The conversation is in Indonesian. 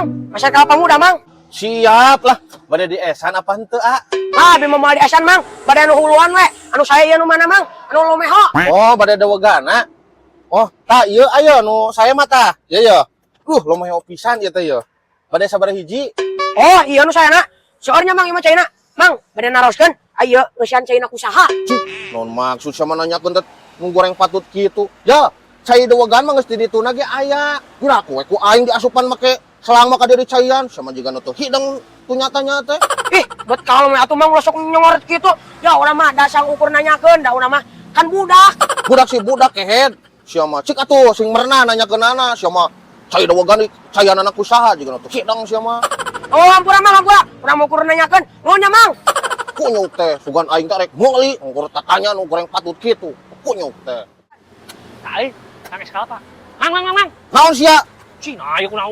Mang. Masa kelapa muda, Mang. Siap lah. Bade di esan apa henteu, A? Ah, abi mau di asan, Mang. Bade anu huluan we. Anu saya ieu nu mana, Mang? Anu lomeho. Oh, bade dewegana. Oh, tah ieu aya nu saya mah tah. Ieu. Lumayan pisan ieu teh ieu. Bade sabaraha hiji? Oh, iya nu sayana. Soalnya Mang, ieu mah caina. Mang, bade naroskeun aya eusian caina kusaha. Non maksud sama nanyakeun teh nu goreng patut kitu. Ya, cai dewegan mah geus di dituna ge aya. Giraku we ku aing diasupan make selang maka diri caian sama juga nu teu hidang tu nyata teh. Ih, buat kalau mah atuh Mang ulah sok nyoret kitu. Ya urang mah dasang ukur nanyakeun, da urang mah kan budak. Budak si budak kehead. Sia mah cik atuh sing merenah nanyakeunana sia mah cai dewegan caian anak usaha juga nu teu hidang sia mah. Oh, ampura Mang, ampura. Urang mau ukur nanyakeun. Nuhun ya, Mang. Kunyuk teh sugan aing teh rek meuli ngkur tatanya nu goreng patut kitu. Kunyuk teh. Tah, nangis kalapa. Mang. Naon sia? Cina aya kunaon